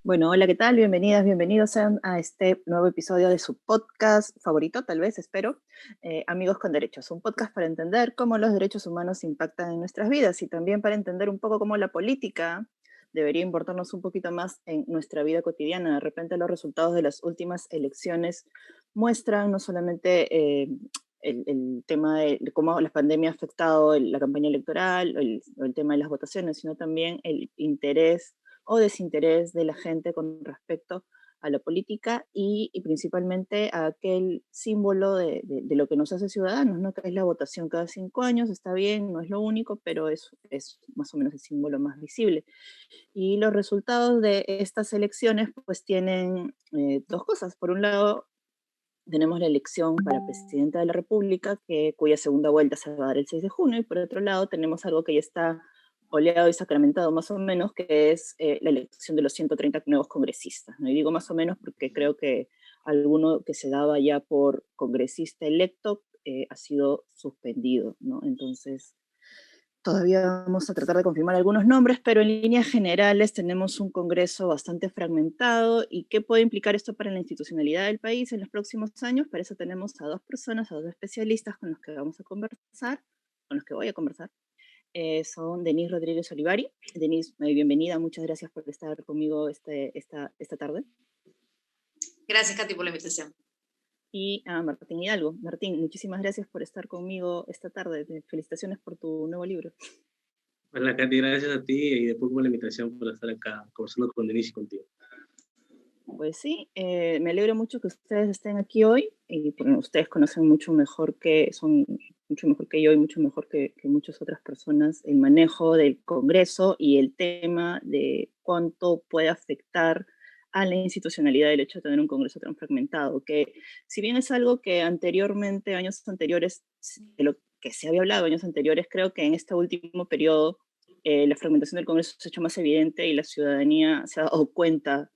Bueno, hola, ¿qué tal? Bienvenidas, bienvenidos sean a este nuevo episodio de su podcast favorito, tal vez, espero, Amigos con Derechos, un podcast para entender cómo los derechos humanos impactan en nuestras vidas y también para entender un poco cómo la política debería importarnos un poquito más en nuestra vida cotidiana. De repente los resultados de las últimas elecciones muestran no solamente el tema de cómo la pandemia ha afectado la campaña electoral o el tema de las votaciones, sino también el interés o desinterés de la gente con respecto a la política y principalmente a aquel símbolo de lo que nos hace ciudadanos, ¿no? Que es la votación cada 5 años. Está bien, no es lo único, pero es más o menos el símbolo más visible. Y los resultados de estas elecciones pues tienen dos cosas. Por un lado, tenemos la elección para presidenta de la República, cuya segunda vuelta se va a dar el 6 de junio, y por otro lado tenemos algo que ya está oleado y sacramentado más o menos, que es la elección de los 130 nuevos congresistas, ¿no? Y digo más o menos porque creo que alguno que se daba ya por congresista electo ha sido suspendido, ¿no? Entonces, todavía vamos a tratar de confirmar algunos nombres, pero en líneas generales tenemos un Congreso bastante fragmentado. ¿Y qué puede implicar esto para la institucionalidad del país en los próximos años? Para eso tenemos a dos personas, a dos especialistas con los que vamos a conversar, con los que voy a conversar. Son Denise Rodríguez Olivari. Denise, bienvenida, muchas gracias por estar conmigo esta tarde. Gracias, Katy, por la invitación. Y a Martín Hidalgo. Martín, muchísimas gracias por estar conmigo esta tarde. Felicitaciones por tu nuevo libro. Hola, Katy, gracias a ti y después por la invitación por estar acá conversando con Denise y contigo. Pues sí, me alegro mucho que ustedes estén aquí hoy y bueno, ustedes conocen son mucho mejor que yo y mucho mejor que muchas otras personas el manejo del Congreso y el tema de cuánto puede afectar a la institucionalidad del hecho de tener un Congreso tan fragmentado, que si bien es algo que anteriormente, años anteriores, de lo que se había hablado años anteriores, creo que en este último periodo la fragmentación del Congreso se ha hecho más evidente y la ciudadanía se ha dado cuenta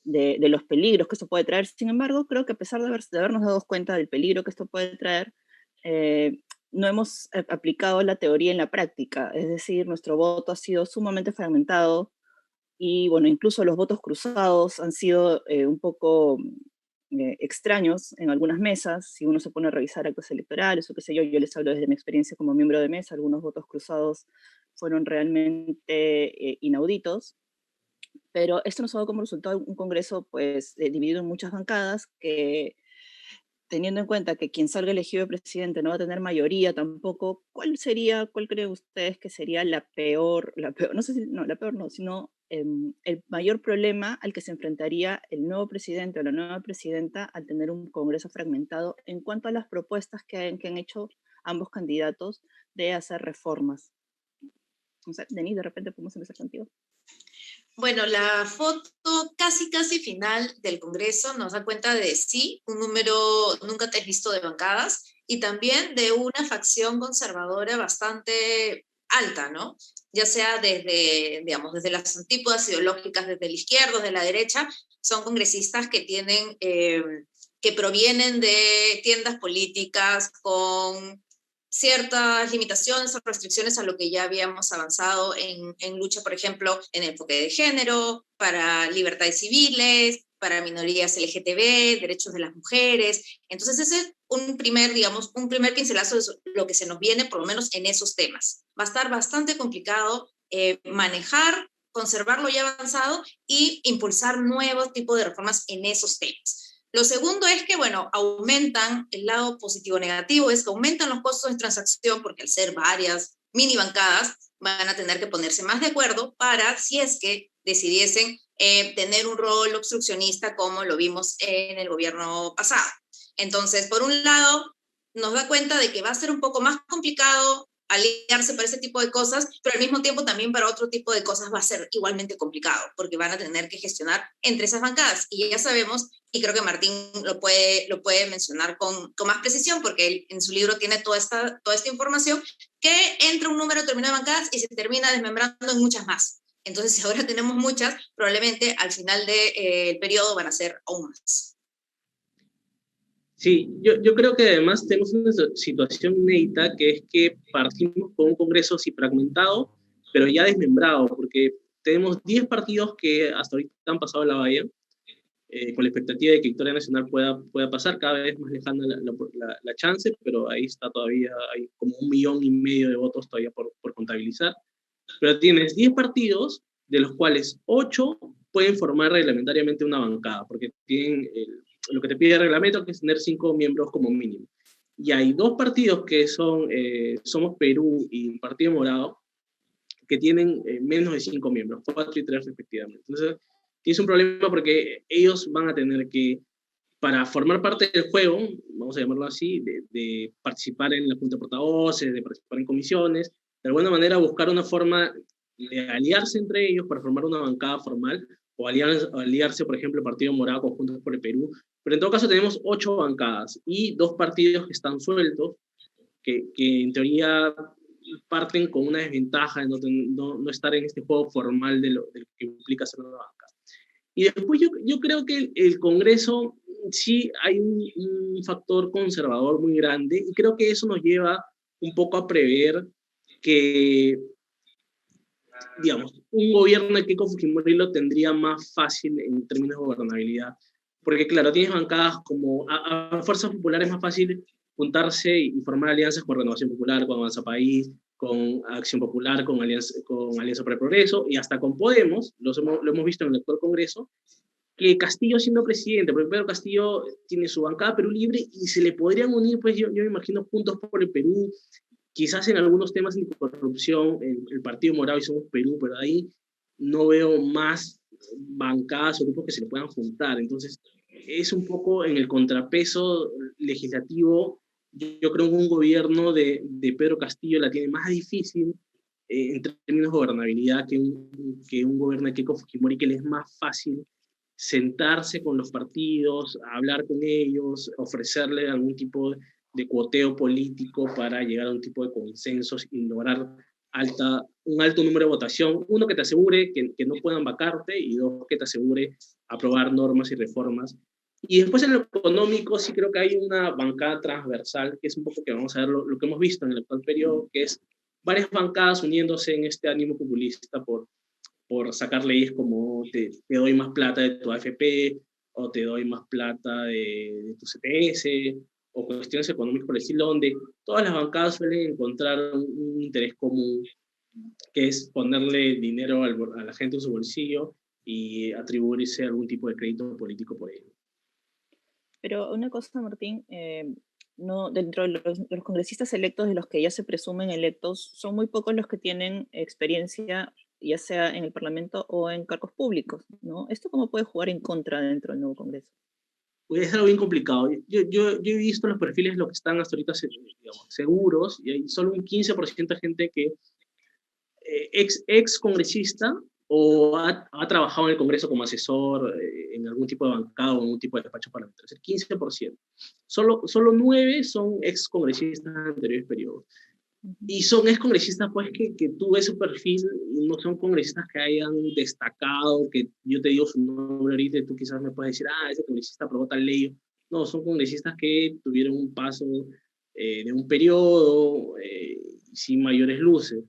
de los peligros que esto puede traer. Sin embargo, creo que a pesar de habernos dado cuenta del peligro que esto puede traer, no hemos aplicado la teoría en la práctica. Es decir, nuestro voto ha sido sumamente fragmentado y, bueno, incluso los votos cruzados han sido un poco extraños en algunas mesas. Si uno se pone a revisar actos electorales o qué sé yo, yo les hablo desde mi experiencia como miembro de mesa, algunos votos cruzados fueron realmente inauditos. Pero esto nos ha dado como resultado un Congreso pues dividido en muchas bancadas que, teniendo en cuenta que quien salga elegido presidente no va a tener mayoría tampoco, cuál creen ustedes que sería no sé si, no, la peor no, sino el mayor problema al que se enfrentaría el nuevo presidente o la nueva presidenta al tener un Congreso fragmentado en cuanto a las propuestas que han hecho ambos candidatos de hacer reformas? No sé, Denise, de repente podemos empezar contigo. Bueno, la foto casi final del Congreso nos da cuenta de, sí, un número nunca antes visto de bancadas y también de una facción conservadora bastante alta, ¿no? Ya sea digamos, desde las antípodas ideológicas, desde la izquierda, desde la derecha, son congresistas que provienen de tiendas políticas con ciertas limitaciones o restricciones a lo que ya habíamos avanzado en lucha, por ejemplo, en enfoque de género, para libertades civiles, para minorías LGTB, derechos de las mujeres. Entonces ese es digamos, un primer pincelazo de lo que se nos viene, por lo menos en esos temas. Va a estar bastante complicado manejar, conservar lo ya avanzado y impulsar nuevos tipos de reformas en esos temas. Lo segundo es que, bueno, aumentan, el lado positivo negativo es que aumentan los costos de transacción porque al ser varias mini bancadas van a tener que ponerse más de acuerdo para, si es que decidiesen tener un rol obstruccionista como lo vimos en el gobierno pasado. Entonces, por un lado, nos da cuenta de que va a ser un poco más complicado aliarse para ese tipo de cosas, pero al mismo tiempo también para otro tipo de cosas va a ser igualmente complicado, porque van a tener que gestionar entre esas bancadas. Y ya sabemos, y creo que Martín lo puede mencionar con más precisión, porque él en su libro tiene toda esta información, que entra un número determinado de bancadas y se termina desmembrando en muchas más. Entonces, si ahora tenemos muchas, probablemente al final del periodo van a ser aún más. Sí, yo creo que además tenemos una situación inédita, que es que partimos con un Congreso sí fragmentado, pero ya desmembrado, porque tenemos 10 partidos que hasta ahorita han pasado la valla, con la expectativa de que Victoria Nacional pueda pasar, cada vez más lejana la chance, pero ahí está todavía, hay como 1,5 millones de votos todavía por contabilizar. Pero tienes 10 partidos, de los cuales 8 pueden formar reglamentariamente una bancada, porque tienen lo que te pide el reglamento, que es tener 5 miembros como mínimo. Y hay 2 partidos que son Somos Perú y Partido Morado, que tienen menos de 5 miembros, 4 y 3 respectivamente. Entonces, tienes un problema porque ellos van a tener que, para formar parte del juego, vamos a llamarlo así, de participar en la junta de portavoces, de participar en comisiones, de alguna manera buscar una forma de aliarse entre ellos para formar una bancada formal, o aliarse, por ejemplo, el Partido Morado con Juntos por el Perú. Pero en todo caso tenemos 8 bancadas y 2 partidos que están sueltos, que en teoría parten con una desventaja de no estar en este juego formal de lo que implica ser una bancada. Y después yo creo que el Congreso sí hay un factor conservador muy grande, y creo que eso nos lleva un poco a prever que, digamos, un gobierno de Keiko Fujimori lo tendría más fácil en términos de gobernabilidad. Porque, claro, tienes bancadas como a fuerzas populares más fácil juntarse y formar alianzas con Renovación Popular, con Avanza País, con Acción Popular, con Alianza para el Progreso, y hasta con Podemos, lo hemos visto en el actual Congreso, que Castillo siendo presidente, porque Pedro Castillo tiene su bancada Perú Libre, y se le podrían unir, pues yo me imagino, Juntos por el Perú, quizás en algunos temas de corrupción, el Partido Morado y Somos Perú, pero ahí no veo más bancadas o grupos que se le puedan juntar. Entonces, es un poco en el contrapeso legislativo. Yo creo que un gobierno de Pedro Castillo la tiene más difícil en términos de gobernabilidad que un gobierno de Keiko Fujimori, que le es más fácil sentarse con los partidos, hablar con ellos, ofrecerle algún tipo de cuoteo político para llegar a un tipo de consensos y lograr un alto número de votación, uno que te asegure que no puedan vacarte, y dos, que te asegure aprobar normas y reformas. Y después en lo económico sí creo que hay una bancada transversal, que es un poco que vamos a ver lo que hemos visto en el actual periodo, que es varias bancadas uniéndose en este ánimo populista por sacar leyes como te doy más plata de tu AFP, o te doy más plata de tu CPS, o cuestiones económicas por el estilo, donde todas las bancadas suelen encontrar un interés común, que es ponerle dinero a la gente en su bolsillo y atribuirse algún tipo de crédito político por ello. Pero una cosa, Martín, no, dentro de los congresistas electos, de los que ya se presumen electos, son muy pocos los que tienen experiencia, ya sea en el Parlamento o en cargos públicos, ¿no? ¿Esto cómo puede jugar en contra dentro del nuevo Congreso? Pues es algo bien complicado. Yo he visto los perfiles, lo que están hasta ahorita, digamos, seguros, y hay solo un 15% de gente que ex congresista o ha trabajado en el Congreso como asesor en algún tipo de bancada o en algún tipo de despacho parlamentario. Es el 15%. Solo 9 son ex congresistas en anteriores periodos. Y son ex congresistas, pues, que tú ves su perfil, no son congresistas que hayan destacado, que yo te digo su nombre ahorita y tú quizás me puedes decir, ese congresista aprobó tal ley. No, son congresistas que tuvieron un paso de un periodo sin mayores luces.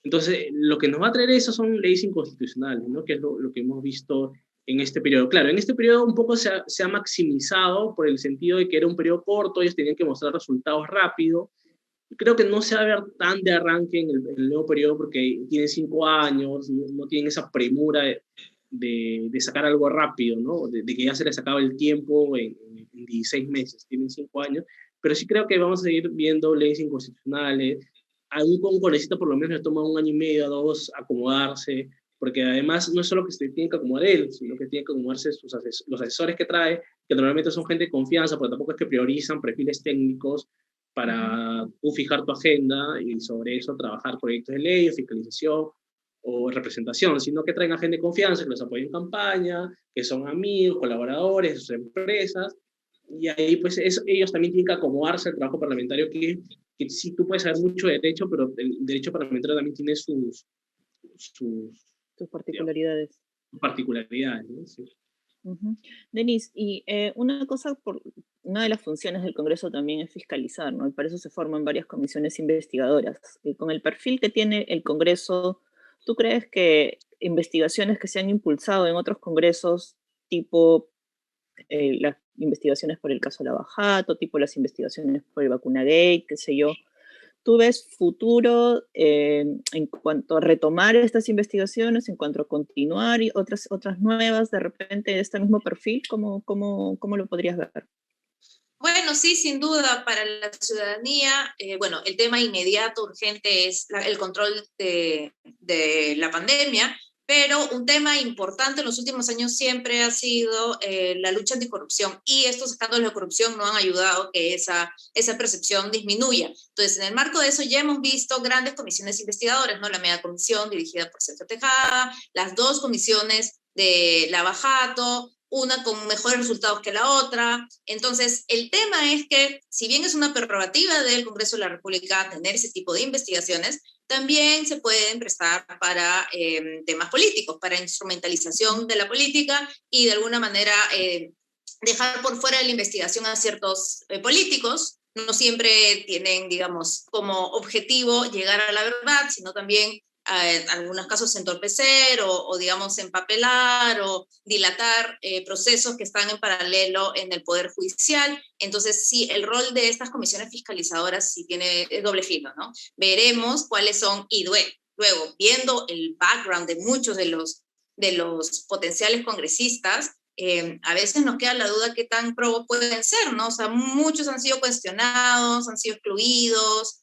Entonces, lo que nos va a traer eso son leyes inconstitucionales, ¿no? Que es lo que hemos visto en este periodo. Claro, en este periodo un poco se ha maximizado por el sentido de que era un periodo corto, ellos tenían que mostrar resultados rápido. Creo que no se va a ver tan de arranque en el nuevo periodo, porque tienen 5 años, no tienen esa premura de sacar algo rápido, ¿no? De que ya se les acaba el tiempo en 16 meses, tienen 5 años, pero sí creo que vamos a seguir viendo leyes inconstitucionales. A un congresista por lo menos le toma 1 año y medio, 2, acomodarse, porque además no es solo que se tiene que acomodar él, sino que tiene que acomodarse los asesores que trae, que normalmente son gente de confianza, porque tampoco es que priorizan perfiles técnicos para tú fijar tu agenda y sobre eso trabajar proyectos de ley, fiscalización o representación, sino que traen a gente de confianza, que los apoyen en campaña, que son amigos, colaboradores de sus empresas, y ahí pues ellos también tienen que acomodarse al trabajo parlamentario, que sí, tú puedes saber mucho de derecho, pero el derecho parlamentario también tiene sus particularidades. Digamos, particularidades, ¿no? Sí. Denise, y una de las funciones del Congreso también es fiscalizar, ¿no? Y para eso se forman varias comisiones investigadoras. Y con el perfil que tiene el Congreso, ¿tú crees que investigaciones que se han impulsado en otros congresos, tipo las investigaciones por el caso Lava Jato, tipo las investigaciones por el Vacunagate, qué sé yo. ¿Tú ves futuro en cuanto a retomar estas investigaciones, en cuanto a continuar y otras nuevas de repente de este mismo perfil? ¿Cómo lo podrías ver? Bueno, sí, sin duda, para la ciudadanía, bueno, el tema inmediato, urgente es el control de la pandemia, pero un tema importante en los últimos años siempre ha sido la lucha anticorrupción, y estos escándalos de corrupción no han ayudado a que esa percepción disminuya. Entonces, en el marco de eso ya hemos visto grandes comisiones investigadoras, ¿no? La media comisión dirigida por Sergio Tejada, las dos comisiones de Lava Jato, una con mejores resultados que la otra. Entonces, el tema es que, si bien es una prerrogativa del Congreso de la República tener ese tipo de investigaciones, también se pueden prestar para temas políticos, para instrumentalización de la política y de alguna manera dejar por fuera de la investigación a ciertos políticos. No siempre tienen, digamos, como objetivo llegar a la verdad, sino también en algunos casos entorpecer o digamos empapelar o dilatar procesos que están en paralelo en el Poder Judicial. Entonces, sí, el rol de estas comisiones fiscalizadoras sí tiene doble filo, ¿no? Veremos cuáles son, y luego, viendo el background de muchos de los potenciales congresistas, a veces nos queda la duda qué tan probos pueden ser, ¿no? O sea, muchos han sido cuestionados, han sido excluidos,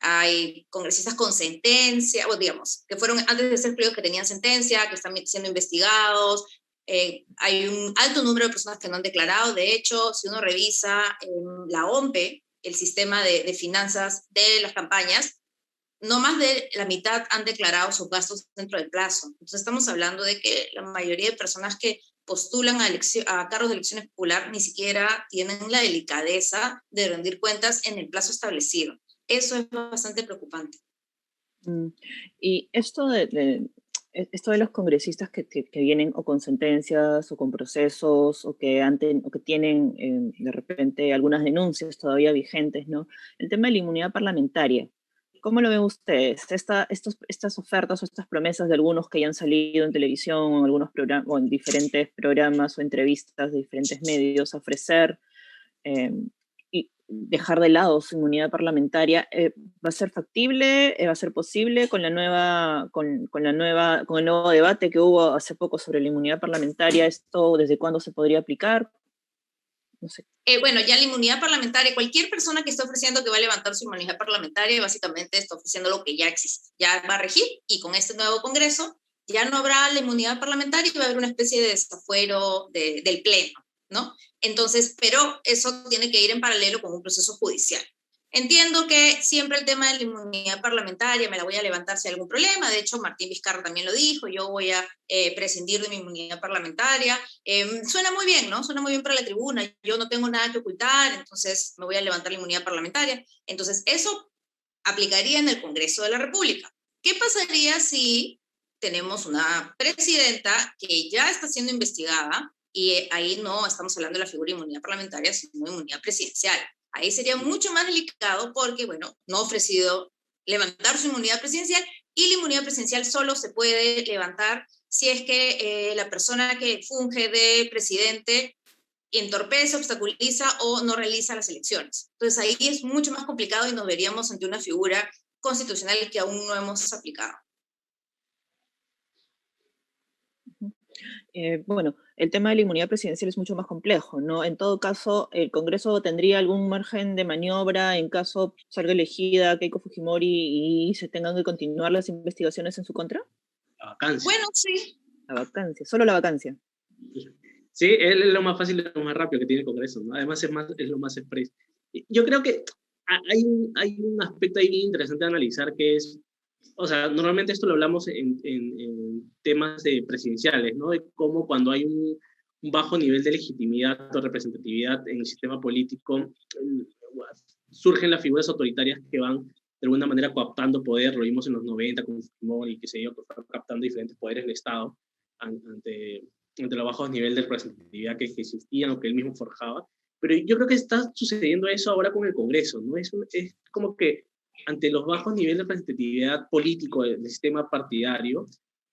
hay congresistas con sentencia, o digamos, que fueron antes de ser excluidos que tenían sentencia, que están siendo investigados. Hay un alto número de personas que no han declarado. De hecho, si uno revisa la OMPE, el sistema de finanzas de las campañas, no más de la mitad han declarado sus gastos dentro del plazo. Entonces estamos hablando de que la mayoría de personas que postulan a cargos de elecciones popular ni siquiera tienen la delicadeza de rendir cuentas en el plazo establecido. Eso es bastante preocupante. Y esto de los congresistas que vienen o con sentencias o con procesos o que tienen de repente algunas denuncias todavía vigentes, ¿no? El tema de la inmunidad parlamentaria. ¿Cómo lo ven ustedes? Estas ofertas o estas promesas de algunos que ya han salido en televisión o en algunos programas o en diferentes programas o entrevistas de diferentes medios a ofrecer y dejar de lado su inmunidad parlamentaria, ¿va a ser factible? ¿Va a ser posible con el nuevo debate que hubo hace poco sobre la inmunidad parlamentaria? ¿Esto desde cuándo se podría aplicar? No sé. Bueno, ya la inmunidad parlamentaria, cualquier persona que esté ofreciendo que va a levantar su inmunidad parlamentaria, básicamente está ofreciendo lo que ya existe, ya va a regir, y con este nuevo Congreso ya no habrá la inmunidad parlamentaria y va a haber una especie de desafuero del Pleno, ¿no? Entonces, pero eso tiene que ir en paralelo con un proceso judicial. Entiendo que siempre el tema de la inmunidad parlamentaria me la voy a levantar si hay algún problema. De hecho, Martín Vizcarra también lo dijo, yo voy a prescindir de mi inmunidad parlamentaria. Suena muy bien, ¿no? Suena muy bien para la tribuna. Yo no tengo nada que ocultar, entonces me voy a levantar la inmunidad parlamentaria. Entonces, eso aplicaría en el Congreso de la República. ¿Qué pasaría si tenemos una presidenta que ya está siendo investigada? Y ahí no estamos hablando de la figura de inmunidad parlamentaria, sino de inmunidad presidencial. Ahí sería mucho más delicado porque, bueno, no ha ofrecido levantar su inmunidad presidencial, y la inmunidad presidencial solo se puede levantar si es que la persona que funge de presidente entorpece, obstaculiza o no realiza las elecciones. Entonces ahí es mucho más complicado y nos veríamos ante una figura constitucional que aún no hemos aplicado. Bueno, el tema de la inmunidad presidencial es mucho más complejo, ¿no? En todo caso, ¿el Congreso tendría algún margen de maniobra en caso salga elegida Keiko Fujimori y se tengan que continuar las investigaciones en su contra? La vacancia. Bueno, sí. La vacancia, solo la vacancia. Sí, es lo más fácil y lo más rápido que tiene el Congreso, ¿no? Además es lo más expreso. Yo creo que hay un aspecto ahí interesante de analizar, que es, o sea, normalmente esto lo hablamos en temas presidenciales, ¿no? De cómo cuando hay un bajo nivel de legitimidad o representatividad en el sistema político, surgen las figuras autoritarias que van de alguna manera cooptando poder. Lo vimos en los 90 con Fujimori, que se dio, que fueron captando diferentes poderes del Estado ante los bajos niveles de representatividad que existían o que él mismo forjaba. Pero yo creo que está sucediendo eso ahora con el Congreso, ¿no? Es como que ante los bajos niveles de representatividad político del sistema partidario,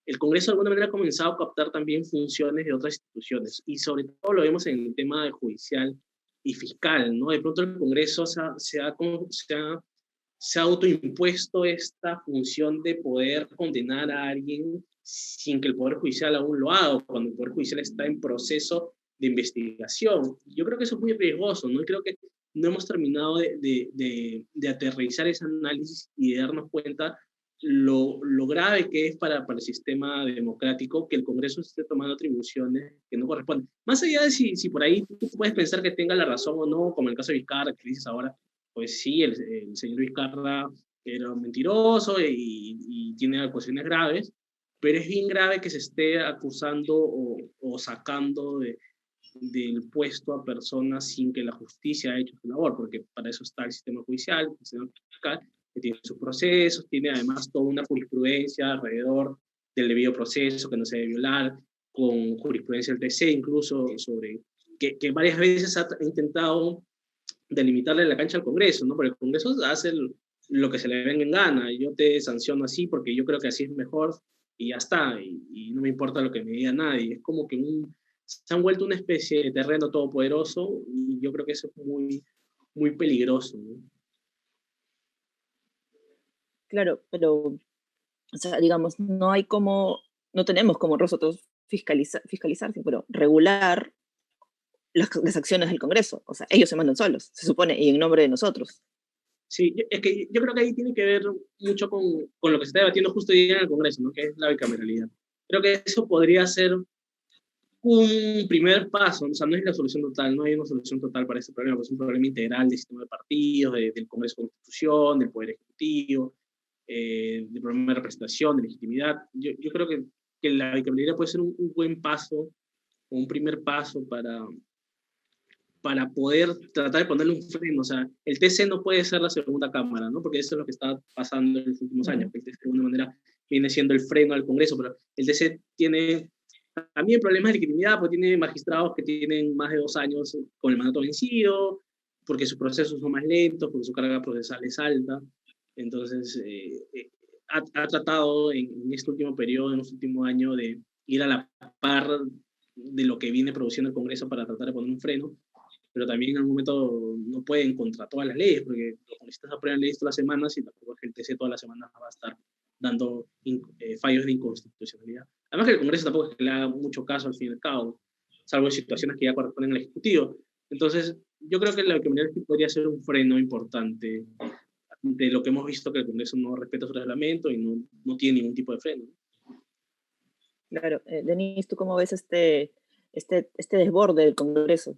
el Congreso de alguna manera ha comenzado a captar también funciones de otras instituciones, y sobre todo lo vemos en el tema de judicial y fiscal, ¿no? De pronto el Congreso se ha autoimpuesto esta función de poder condenar a alguien sin que el Poder Judicial aún lo haga, o cuando el Poder Judicial está en proceso de investigación. Yo creo que eso es muy riesgoso, ¿no? Y creo que no hemos terminado de aterrizar ese análisis y de darnos cuenta lo grave que es para el sistema democrático que el Congreso esté tomando atribuciones que no corresponden. Más allá de si por ahí tú puedes pensar que tenga la razón o no, como el caso de Vizcarra, que dices ahora, pues sí, el señor Vizcarra era un mentiroso y tiene acusaciones graves, pero es bien grave que se esté acusando o sacando del puesto a personas sin que la justicia haya hecho su labor, porque para eso está el sistema judicial, el sistema fiscal, que tiene sus procesos, tiene además toda una jurisprudencia alrededor del debido proceso que no se debe violar, con jurisprudencia del TC incluso, sobre que varias veces ha intentado delimitarle la cancha al Congreso, ¿no? Porque el Congreso hace lo que se le venga en gana, yo te sanciono así porque yo creo que así es mejor y ya está, y no me importa lo que me diga nadie. Es como que se han vuelto una especie de terreno todopoderoso, y yo creo que eso es muy, muy peligroso, ¿no? Claro, pero, o sea, digamos, no tenemos como nosotros fiscalizar, pero regular las acciones del Congreso. O sea, ellos se mandan solos, se supone, y en nombre de nosotros. Sí, es que yo creo que ahí tiene que ver mucho con lo que se está debatiendo justo hoy día en el Congreso, ¿no? Que es la bicameralidad. Creo que eso podría ser un primer paso, o sea, no es la solución total, no hay una solución total para este problema, pues es un problema integral del sistema de partidos, del Congreso de Constitución, del Poder Ejecutivo, del problema de representación, de legitimidad. Yo creo que la bicameralidad puede ser un buen paso, un primer paso para poder tratar de ponerle un freno. O sea, el TC no puede ser la segunda cámara, ¿no? Porque eso es lo que está pasando en los últimos años, que el TC de alguna manera viene siendo el freno al Congreso, pero el TC tiene también problemas de legitimidad, porque tiene magistrados que tienen más de 2 años con el mandato vencido, porque sus procesos son más lentos, porque su carga procesal es alta. Entonces, ha tratado en este último periodo, en este último año, de ir a la par de lo que viene produciendo el Congreso para tratar de poner un freno, pero también en algún momento no pueden contra todas las leyes, porque los congresistas aprueban leyes todas las semanas y tampoco el TC todas las semanas va a estar dando fallos de inconstitucionalidad. Además que el Congreso tampoco es que le haga mucho caso al fin y al cabo, salvo en situaciones que ya corresponden al Ejecutivo. Entonces, yo creo que la bicameralidad podría ser un freno importante de lo que hemos visto, que el Congreso no respeta su reglamento y no tiene ningún tipo de freno. Claro, Denise, ¿tú cómo ves este desborde del Congreso?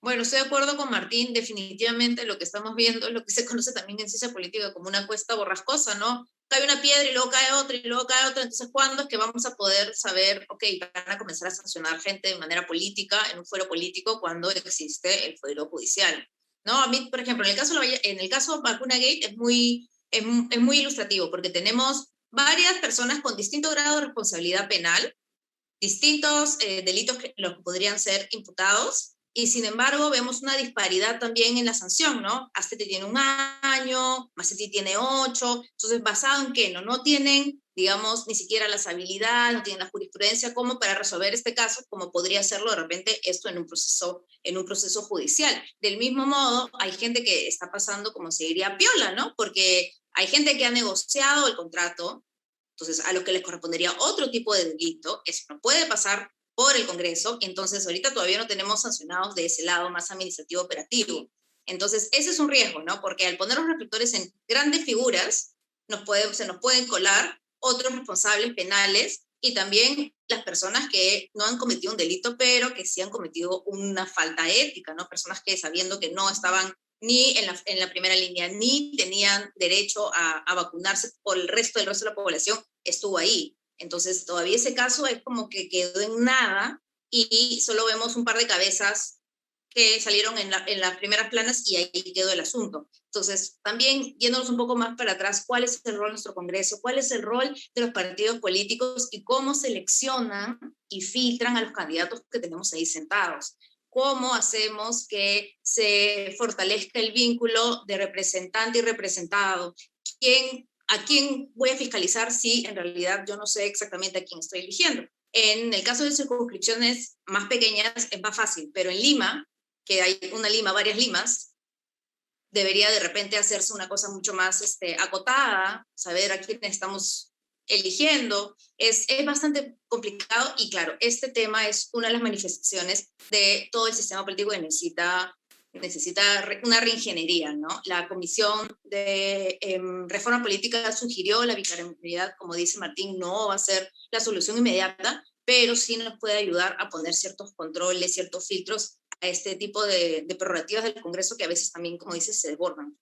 Bueno, estoy de acuerdo con Martín, definitivamente lo que estamos viendo es lo que se conoce también en ciencia política como una cuesta borrascosa, ¿no? Cae una piedra y luego cae otra y luego cae otra, entonces ¿cuándo es que vamos a poder saber, ok, van a comenzar a sancionar gente de manera política, en un fuero político, cuando existe el fuero judicial? ¿No? A mí, por ejemplo, en el caso Vacuna Gate es muy ilustrativo, porque tenemos varias personas con distinto grado de responsabilidad penal, distintos delitos que los podrían ser imputados, y sin embargo vemos una disparidad también en la sanción, ¿no? Astete tiene 1 año, Massetti tiene 8, entonces ¿basado en qué? No tienen, digamos, ni siquiera las habilidades, no tienen la jurisprudencia como para resolver este caso, como podría hacerlo de repente esto en un proceso judicial. Del mismo modo, hay gente que está pasando, como se diría, piola, ¿no? Porque hay gente que ha negociado el contrato, entonces a lo que les correspondería otro tipo de delito, eso no puede pasar por el Congreso, entonces ahorita todavía no tenemos sancionados de ese lado más administrativo operativo. Entonces ese es un riesgo, ¿no? Porque al poner los reflectores en grandes figuras, se nos pueden colar otros responsables penales y también las personas que no han cometido un delito, pero que sí han cometido una falta ética, ¿no? Personas que sabiendo que no estaban ni en la primera línea, ni tenían derecho a vacunarse por el resto de la población, estuvo ahí. Entonces, todavía ese caso es como que quedó en nada y solo vemos un par de cabezas que salieron en las primeras planas y ahí quedó el asunto. Entonces, también yéndonos un poco más para atrás, ¿cuál es el rol de nuestro Congreso? ¿Cuál es el rol de los partidos políticos y cómo seleccionan y filtran a los candidatos que tenemos ahí sentados? ¿Cómo hacemos que se fortalezca el vínculo de representante y representado? ¿Quién ¿a quién voy a fiscalizar si en realidad yo no sé exactamente a quién estoy eligiendo? En el caso de circunscripciones más pequeñas es más fácil, pero en Lima, que hay una Lima, varias Limas, debería de repente hacerse una cosa mucho más acotada, saber a quién estamos eligiendo. Es bastante complicado y claro, este tema es una de las manifestaciones de todo el sistema político que necesita una reingeniería, ¿no? La Comisión de Reforma Política sugirió la bicameralidad, como dice Martín, no va a ser la solución inmediata, pero sí nos puede ayudar a poner ciertos controles, ciertos filtros a este tipo de prerrogativas del Congreso que a veces también, como dices, se desbordan.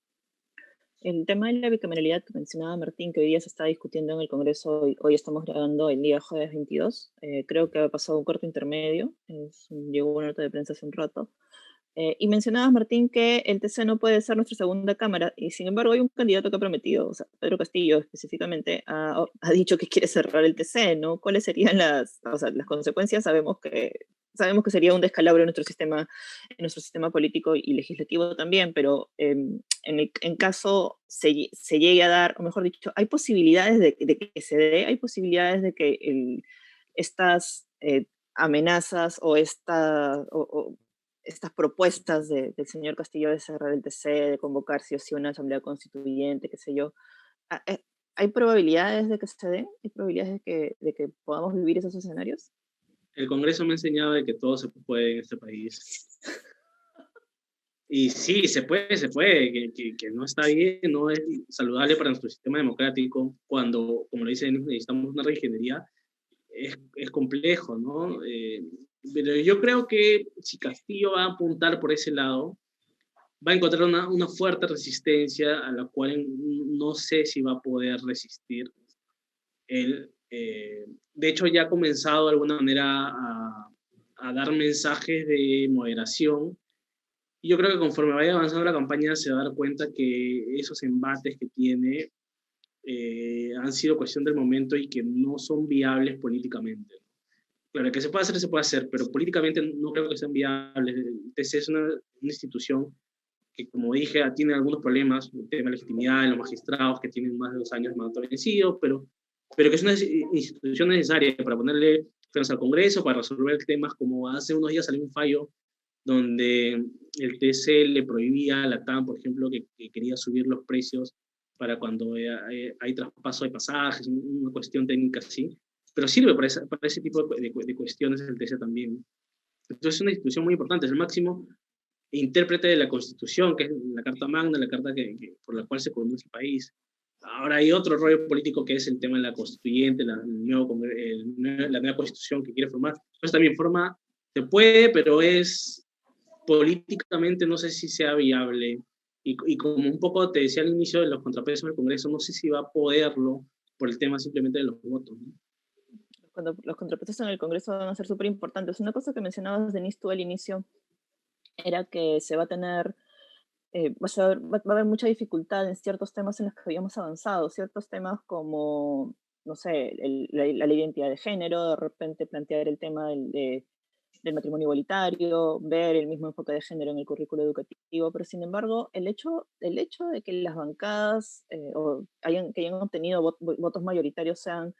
El tema de la bicameralidad que mencionaba Martín, que hoy día se está discutiendo en el Congreso, hoy estamos grabando el día jueves 22, creo que ha pasado un corto intermedio, llegó una nota de prensa hace un rato, y mencionabas, Martín, que el TC no puede ser nuestra segunda cámara, y sin embargo hay un candidato que ha prometido, o sea, Pedro Castillo específicamente, ha dicho que quiere cerrar el TC, ¿no? ¿Cuáles serían las consecuencias? Sabemos que sería un descalabro en nuestro sistema político y legislativo también, pero en caso se llegue a dar, o mejor dicho, hay posibilidades de que se dé, hay posibilidades de que estas amenazas o estas propuestas del señor Castillo de cerrar el TC, de convocar sí o sí una asamblea constituyente, qué sé yo, ¿hay probabilidades de que se den? ¿Hay probabilidades de que podamos vivir esos escenarios? El Congreso me ha enseñado de que todo se puede en este país. Y sí, se puede, que no está bien, no es saludable para nuestro sistema democrático cuando, como lo dice Denis, necesitamos una reingeniería, es complejo, ¿no? Pero yo creo que si Castillo va a apuntar por ese lado, va a encontrar una fuerte resistencia a la cual no sé si va a poder resistir. Él, de hecho, ya ha comenzado de alguna manera a dar mensajes de moderación. Y yo creo que conforme vaya avanzando la campaña se va a dar cuenta que esos embates que tiene han sido cuestión del momento y que no son viables políticamente. Claro, que se puede hacer, pero políticamente no creo que sean viables. El TC es una institución que, como dije, tiene algunos problemas, el tema de legitimidad en los magistrados que tienen más de 2 años de mandato vencido, pero que es una institución necesaria para ponerle frente al Congreso, para resolver temas como hace unos días salió un fallo donde el TC le prohibía a la TAM, por ejemplo, que quería subir los precios para cuando hay traspaso de pasajes, una cuestión técnica así, pero sirve para ese tipo de cuestiones el TC también. Entonces es una institución muy importante, es el máximo intérprete de la Constitución, que es la Carta Magna, la carta por la cual se conoce el país. Ahora hay otro rollo político que es el tema de la constituyente, la nueva Constitución que quiere formar. Entonces también se puede, pero es políticamente no sé si sea viable. Y como un poco te decía al inicio de los contrapesos del Congreso, no sé si va a poderlo por el tema simplemente de los votos, ¿no? Cuando los contrapesos en el Congreso van a ser súper importantes. Una cosa que mencionabas, Denise, tú al inicio, era que se va a tener, va a haber mucha dificultad en ciertos temas en los que habíamos avanzado, ciertos temas como, no sé, la ley de identidad de género, de repente plantear el tema del matrimonio igualitario, ver el mismo enfoque de género en el currículo educativo, pero sin embargo, el hecho de que las bancadas que hayan obtenido votos mayoritarios sean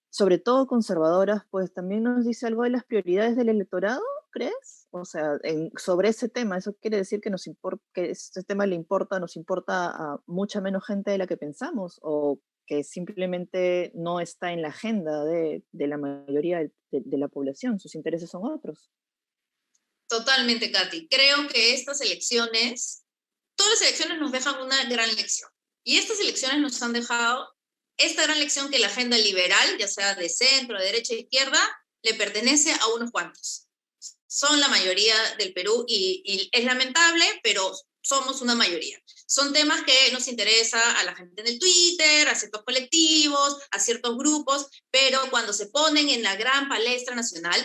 sobre todo conservadoras, pues también nos dice algo de las prioridades del electorado, ¿crees? O sea, sobre ese tema, eso quiere decir que que este tema nos importa a mucha menos gente de la que pensamos, o que simplemente no está en la agenda de la mayoría de la población, sus intereses son otros. Totalmente, Katy. Creo que todas las elecciones nos dejan una gran lección. Y estas elecciones nos han dejado esta gran lección que la agenda liberal, ya sea de centro, de derecha e izquierda, le pertenece a unos cuantos. Son la mayoría del Perú y es lamentable, pero somos una mayoría. Son temas que nos interesa a la gente en el Twitter, a ciertos colectivos, a ciertos grupos, pero cuando se ponen en la gran palestra nacional,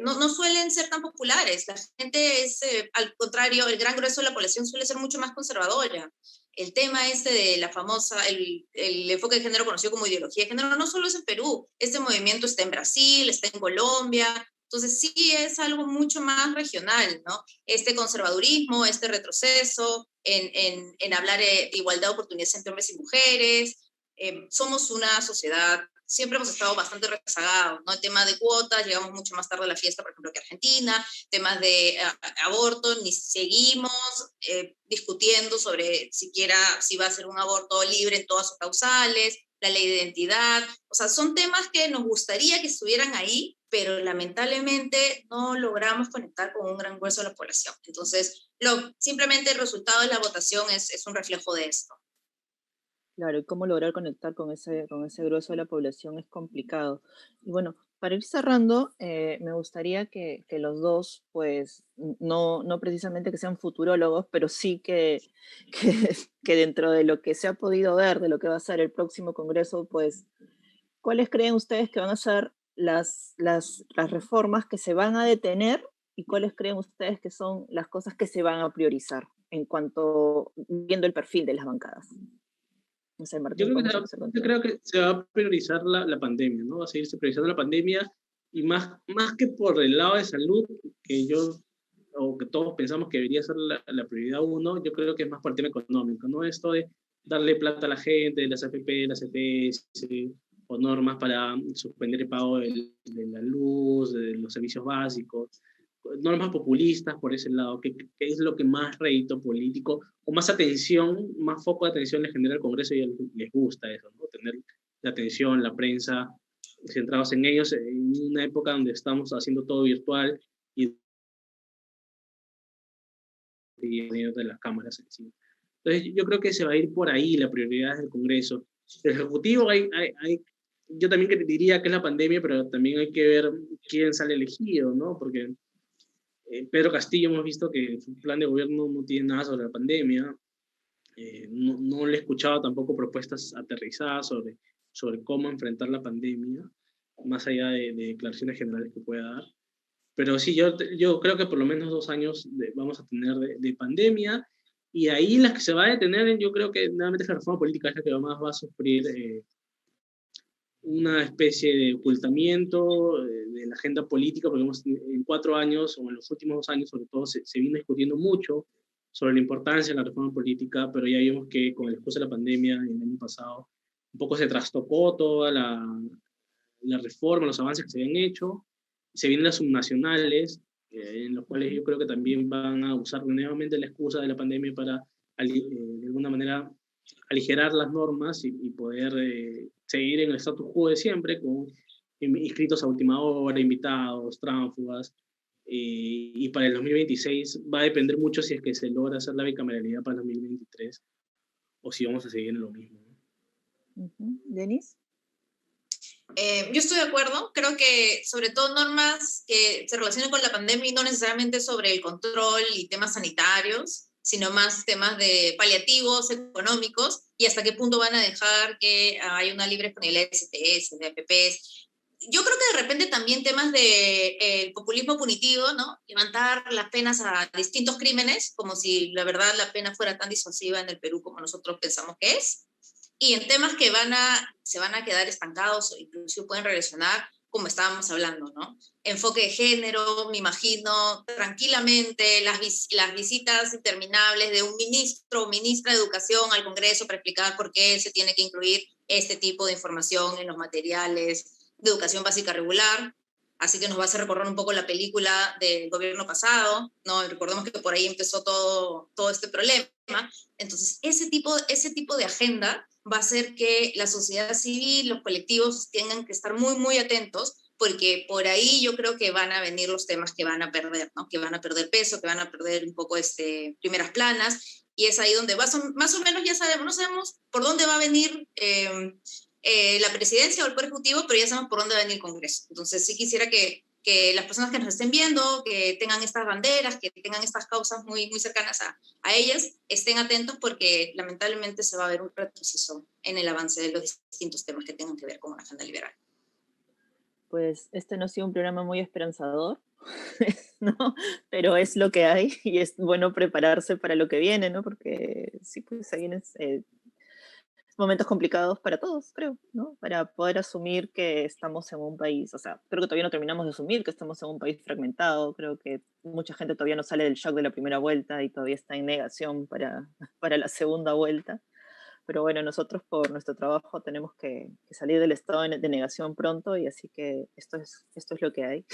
no suelen ser tan populares. La gente al contrario, el gran grueso de la población suele ser mucho más conservadora. El tema de la famosa, el enfoque de género conocido como ideología de género, no solo es en Perú. Este movimiento está en Brasil, está en Colombia, Entonces sí es algo mucho más regional, ¿no? Este conservadurismo, este retroceso en hablar de igualdad de oportunidades entre hombres y mujeres. Somos una sociedad, siempre hemos estado bastante rezagados, ¿no? El tema de cuotas, llegamos mucho más tarde a la fiesta, por ejemplo, que Argentina, temas de aborto, ni seguimos discutiendo sobre siquiera si va a ser un aborto libre en todas sus causales, la ley de identidad, o sea, son temas que nos gustaría que estuvieran ahí, pero lamentablemente no logramos conectar con un gran grueso de la población. Entonces, simplemente el resultado de la votación es un reflejo de esto. Claro, y cómo lograr conectar con ese grueso de la población es complicado. Y bueno, para ir cerrando, me gustaría que los dos, pues, no precisamente que sean futurólogos, pero sí que dentro de lo que se ha podido ver, de lo que va a ser el próximo Congreso, pues, ¿cuáles creen ustedes que van a ser las reformas que se van a detener y cuáles creen ustedes que son las cosas que se van a priorizar en cuanto, viendo el perfil de las bancadas? No sé, Yo Martín, creo que, podemos empezar yo contigo. creo que se va a priorizar la pandemia, ¿no? Va a seguirse priorizando la pandemia y más que por el lado de salud, que yo, o que todos pensamos que debería ser la prioridad uno, yo creo que es más por el tema económico, ¿no? Esto de darle plata a la gente, las AFP, las EPS, o normas para suspender el pago de la luz, de los servicios básicos, normas populistas por ese lado, que es lo que más rédito político o más atención, más foco de atención le genera al Congreso y les gusta eso, ¿no? Tener la atención, la prensa, centrados en ellos en una época donde estamos haciendo todo virtual y de las cámaras encima. Entonces yo creo que se va a ir por ahí la prioridad del Congreso. El Ejecutivo, yo también diría que es la pandemia, pero también hay que ver quién sale elegido, ¿no? Porque Pedro Castillo hemos visto que su plan de gobierno no tiene nada sobre la pandemia. No le he escuchado tampoco propuestas aterrizadas sobre cómo enfrentar la pandemia, más allá de declaraciones generales que pueda dar. Pero sí, yo creo que por lo menos 2 años vamos a tener de pandemia, y ahí las que se va a detener, yo creo que nuevamente la reforma política es la que más va a sufrir una especie de ocultamiento de la agenda política, porque en 4 años, o en los últimos 2 años sobre todo, se vino discutiendo mucho sobre la importancia de la reforma política, pero ya vimos que con el curso de la pandemia, el año pasado, un poco se trastocó toda la reforma, los avances que se habían hecho. Se vienen las subnacionales, en los cuales yo creo que también van a usar nuevamente la excusa de la pandemia para, de alguna manera, aligerar las normas y poder seguir en el status quo de siempre, con inscritos a última hora, invitados, tránsfugas. Y para el 2026 va a depender mucho si es que se logra hacer la bicameralidad para el 2023 o si vamos a seguir en lo mismo, ¿no? ¿Denis? Yo estoy de acuerdo, creo que sobre todo normas que se relacionen con la pandemia y no necesariamente sobre el control y temas sanitarios, sino más temas de paliativos, económicos, y hasta qué punto van a dejar que haya una libre disponibilidad de CTS, de APPs. Yo creo que de repente también temas de populismo punitivo, ¿no? Levantar las penas a distintos crímenes, como si la verdad la pena fuera tan disuasiva en el Perú como nosotros pensamos que es. Y en temas que se van a quedar estancados o incluso pueden regresionar, como estábamos hablando, ¿no? Enfoque de género, me imagino tranquilamente las visitas interminables de un ministro o ministra de Educación al Congreso para explicar por qué se tiene que incluir este tipo de información en los materiales de educación básica regular. Así que nos va a hacer recorrer un poco la película del gobierno pasado, ¿no? Recordemos que por ahí empezó todo este problema. Entonces, ese tipo de agenda va a hacer que la sociedad civil, los colectivos tengan que estar muy, muy atentos, porque por ahí yo creo que van a venir los temas que van a perder, ¿no? Que van a perder peso, que van a perder un poco primeras planas, y es ahí donde más o menos ya sabemos, no sabemos por dónde va a venir la presidencia o el Poder Ejecutivo, pero ya sabemos por dónde va a venir el Congreso. Entonces sí quisiera que las personas que nos estén viendo, que tengan estas banderas, que tengan estas causas muy, muy cercanas a ellas, estén atentos porque lamentablemente se va a ver un retroceso en el avance de los distintos temas que tengan que ver con una agenda liberal. Pues este no ha sido un programa muy esperanzador, ¿no? Pero es lo que hay y es bueno prepararse para lo que viene, ¿no? Porque sí, pues se momentos complicados para todos, creo, ¿no? Para poder asumir que estamos en un país, o sea, creo que todavía no terminamos de asumir que estamos en un país fragmentado, creo que mucha gente todavía no sale del shock de la primera vuelta y todavía está en negación para la segunda vuelta. Pero bueno, nosotros por nuestro trabajo tenemos que salir del estado de negación pronto y así que esto es lo que hay.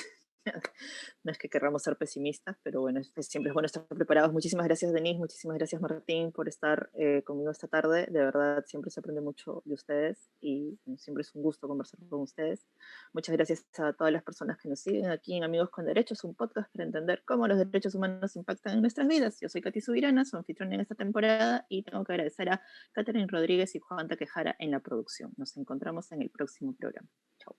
No es que querramos ser pesimistas, pero bueno, siempre es bueno estar preparados. Muchísimas gracias, Denise, muchísimas gracias, Martín, por estar conmigo esta tarde. De verdad, siempre se aprende mucho de ustedes y siempre es un gusto conversar con ustedes. Muchas gracias a todas las personas que nos siguen aquí en Amigos con Derechos, un podcast para entender cómo los derechos humanos impactan en nuestras vidas. Yo soy Katy Subirana, su anfitrión en esta temporada y tengo que agradecer a Catherine Rodríguez y Juan Taquejara en la producción. Nos encontramos en el próximo programa. Chao.